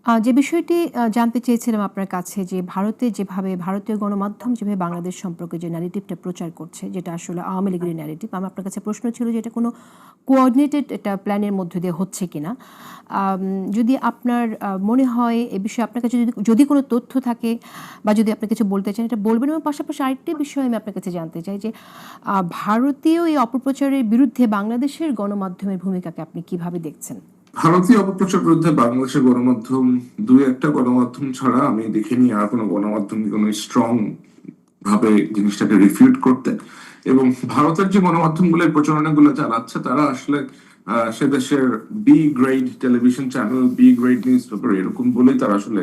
যে বিষয়টি জানতে চেয়েছিলাম আপনার কাছে যে ভারতে যেভাবে ভারতীয় গণমাধ্যম যেভাবে বাংলাদেশ সম্পর্কে যে ন্যারেটিভটা প্রচার করছে যেটা আসলে আওয়ামী লীগের ন্যারেটিভ, আমার আপনার কাছে প্রশ্ন ছিল যে এটা কোনো কোঅর্ডিনেটেড একটা প্ল্যানের মধ্যে দিয়ে হচ্ছে কিনা। যদি আপনার মনে হয় এ বিষয়ে আপনার কাছে যদি যদি কোনো তথ্য থাকে বা যদি আপনি কিছু বলতে চান এটা বলবেন, এবং পাশাপাশি আরেকটি বিষয় আমি আপনার কাছে জানতে চাই যে ভারতীয় এই অপপ্রচারের বিরুদ্ধে বাংলাদেশের গণমাধ্যমের ভূমিকাকে আপনি কিভাবে দেখছেন? ভারতীয় অপপ্রচার বিরুদ্ধে বাংলাদেশের গণমাধ্যম, দুই একটা গণমাধ্যম ছাড়া আমি দেখিনি আর কোনো গণমাধ্যম কোনো স্ট্রং ভাবে জিনিসটাকে রিফিউট করতে। এবং ভারতের যে গণমাধ্যমগুলোর প্রচারণাগুলো চালাচ্ছে তারা আসলে সে দেশের B grade television channel, B grade newspaper এরকম বলেই তারা আসলে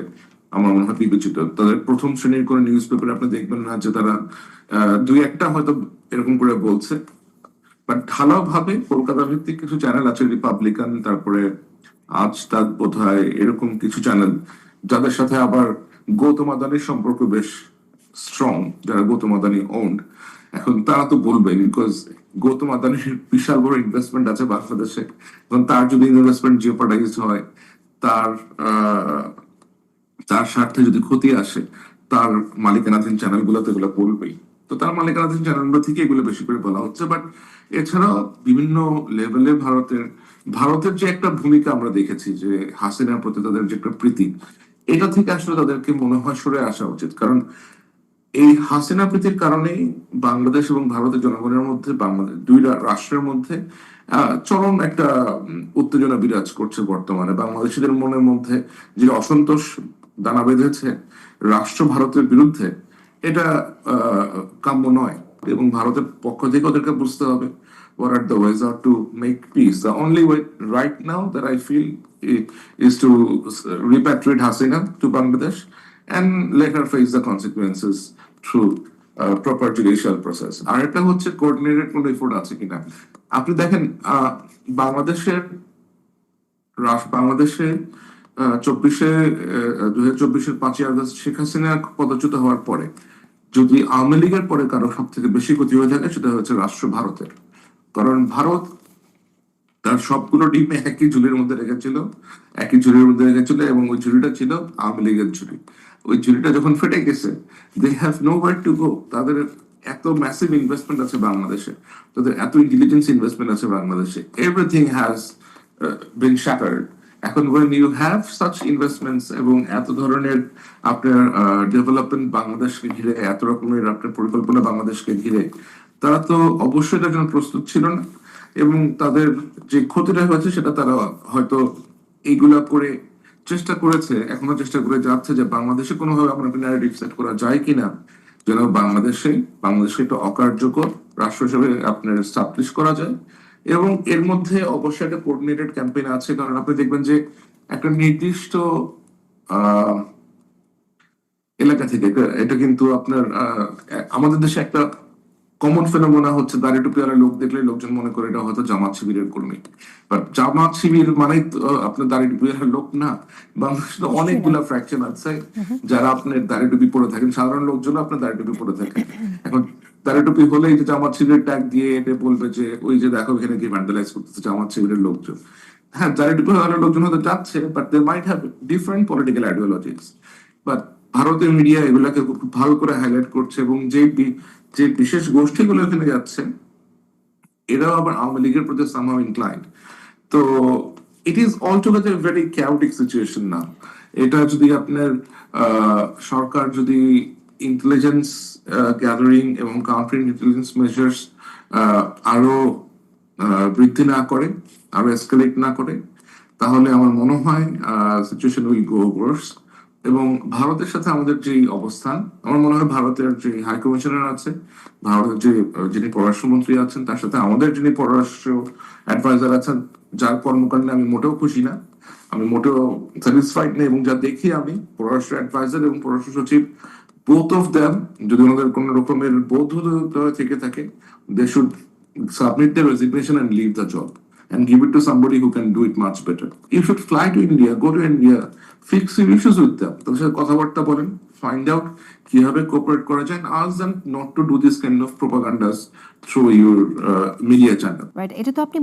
আমার মনে হয় বিবেচিত। তাদের প্রথম শ্রেণীর কোনো নিউজ পেপার আপনি দেখবেন না যে তারা দুই একটা হয়তো এরকম করে বলছে। বাট ঢালাও ভাবে কলকাতা ভিত্তিক কিছু চ্যানেল আছে, রিপাবলিকান, তারপরে আজ তাক বোধহয়, এরকম কিছু চ্যানেল যাদের সাথে আবার গৌতম আদানির সম্পর্ক বেশ স্ট্রং, যারা গৌতম আদানি ওন্ড। এখন তারা তো বলবে, বিকজ গৌতম আদানির বিশাল বড় ইনভেস্টমেন্ট আছে বাংলাদেশে। এবং তার যদি ইনভেস্টমেন্ট জিওপার্ডাইজ হয়, তার তার স্বার্থে যদি ক্ষতি আসে, তার মালিকানাধীন চ্যানেলগুলো তো এগুলো বলবেই। তো তার মালিকানাধীন চ্যানেলগুলো থেকে এগুলো বেশি করে বলা হচ্ছে। বাট এছাড়াও বিভিন্ন লেভেলে ভারতের যে একটা ভূমিকা আমরা দেখেছি, যে হাসিনার প্রতি তাদের যে একটা প্রীতি, এটা থেকে আসলে তাদেরকে মনে হয় সরে আসা উচিত। কারণ এই হাসিনা প্রীতির কারণেই বাংলাদেশ এবং ভারতের জনগণের মধ্যে, বাংলাদেশ দুই রাষ্ট্রের মধ্যে চরম একটা উত্তেজনা বিরাজ করছে বর্তমানে। বাংলাদেশিদের মনের মধ্যে যে অসন্তোষ দানা বেঁধেছে রাষ্ট্র ভারতের বিরুদ্ধে, এটা কাম্য নয়। এবং ভারতের পক্ষ থেকে ওদেরকে বুঝতে হবে what are the ways out to make peace. The only way right now that I feel is to repatriate Hasina to Bangladesh and let her face the consequences through proper judicial process. আর একটা হচ্ছে coordinated কোন effort আছে কিনা। আপনি দেখেন বাংলাদেশের বাংলাদেশে 2024-এর 5ই August Sheikh Hasina পদচ্যুত হওয়ার পরে যদি আওয়ামী লীগের পরে কারো সব থেকে বেশি ক্ষতি হয়ে থাকে, সেটা হচ্ছে রাষ্ট্র ভারতের। কারণ ভারত তার সবগুলো ডিমে একই ঝুলির মধ্যে রেখেছিল, এবং ওই ঝুলিটা ছিল আওয়ামী লীগের ঝুলি। ওই ঝুলিটা যখন ফেটে গেছে, they have nowhere to go. তাদের এত ম্যাসিভ ইনভেস্টমেন্ট আছে বাংলাদেশে, তাদের এত ইন্টেলিজেন্স ইনভেস্টমেন্ট আছে বাংলাদেশে, এভরিথিং হ্যাজ বিন শ্যাটার্ড। এখন when you have such investments এবং এত ধরনের আপনার ডেভেলপমেন্ট বাংলাদেশকে ঘিরে, এত রকমের আপনার পরিকল্পনা বাংলাদেশকে ঘিরে, তারা তো অবশ্যই এটার জন্য প্রস্তুত ছিল না। এবং তাদের যে ক্ষতিটা হয়েছে সেটা তারা হয়তো এইগুলা করে চেষ্টা করেছে, এখনো চেষ্টা করে যাচ্ছে যে বাংলাদেশে কোনোভাবে আমরা ন্যারেটিভ সেট করা যায় কিনা, যেন বাংলাদেশকে একটা অকার্যকর রাষ্ট্র হিসেবে আপনার স্টাবলিশ করা যায়। এবং এর মধ্যে অবশ্যই একটা কোঅর্ডিনেটেড ক্যাম্পেইন আছে। কারণ আপনি দেখবেন যে একটা নির্দিষ্ট এলাকা থেকে, এটা কিন্তু আপনার আমাদের দেশে একটা কমন ফেনোমেনা হচ্ছে, দাড়ি টুপিওয়ালা লোক দেখলে লোকজন মনে করে এটা হয়তো জামাত শিবিরের কর্মী। বাট জামাত শিবির মানে আপনার দাড়ি টুপিওয়ালা লোক না। বাংলাদেশে তো অনেকগুলা ফ্র্যাকশন আছে যারা আপনার দাড়ি টুপি পরে থাকেন, সাধারণ লোকজন আপনার দাড়ি টুপি পরে থাকে। এখন দাড়ি টুপি হলেই যে জামাত শিবিরের ট্যাগ দিয়ে এটা বলবে যে ওই যে দেখো এখানে কি ভ্যান্ডালাইজ করতেছে জামাত শিবিরের লোকজন। হ্যাঁ, দাড়ি টুপি ওয়ালা লোকজন হয়তো যাচ্ছে, but they might have different political ideologies. But ভারতের মিডিয়া এগুলাকে খুব ভালো করে হাইলাইট করছে, এবং যে বিশেষ গোষ্ঠীগুলো এখানে যাচ্ছে, এরাও আবার আওয়ামী লীগের প্রতি সামহাউ ইনক্লাইন্ড। তো it is altogether very chaotic situation না। এটা যদি আপনার সরকার যদি ইন্টেলিজেন্স গ্যাদারিং এবং কাউন্টার ইন্টেলিজেন্স মেজার্স আরো বৃদ্ধি না করে, আরো এসকেলেট না করে, তাহলে আমার মনে হয় সিচুয়েশন উইল গো ওয়ার্স। এবং ভারতের সাথে আমাদের যে অবস্থান, আমার মনে হয় ভারতের যে হাই কমিশনার আছে, ভারতের যিনি পররাষ্ট্রমন্ত্রী আছেন, তার সাথে আমাদের যিনি পররাষ্ট্র অ্যাডভাইজার আছেন, যার কর্মকাণ্ডে আমি মোটেও খুশি না, আমি মোটেও স্যাটিসফাইড নেই। এবং যা দেখি আমি, পররাষ্ট্র অ্যাডভাইজার এবং পররাষ্ট্র সচিব, বোথ অফ দেম, যদি ওনাদের কোন রকমের বৌদ্ধতা থেকে থাকে, they should submit their resignation and leave the job and give it to somebody who can do it much better. You should fly to India, go to India, fix your issues with them. তাদের সাথে কথাবার্তা বলেন, find out কিভাবে cooperate করা যায়, and ask them not to do this kind of propagandas through your media channel. Right, এটা তো আপনি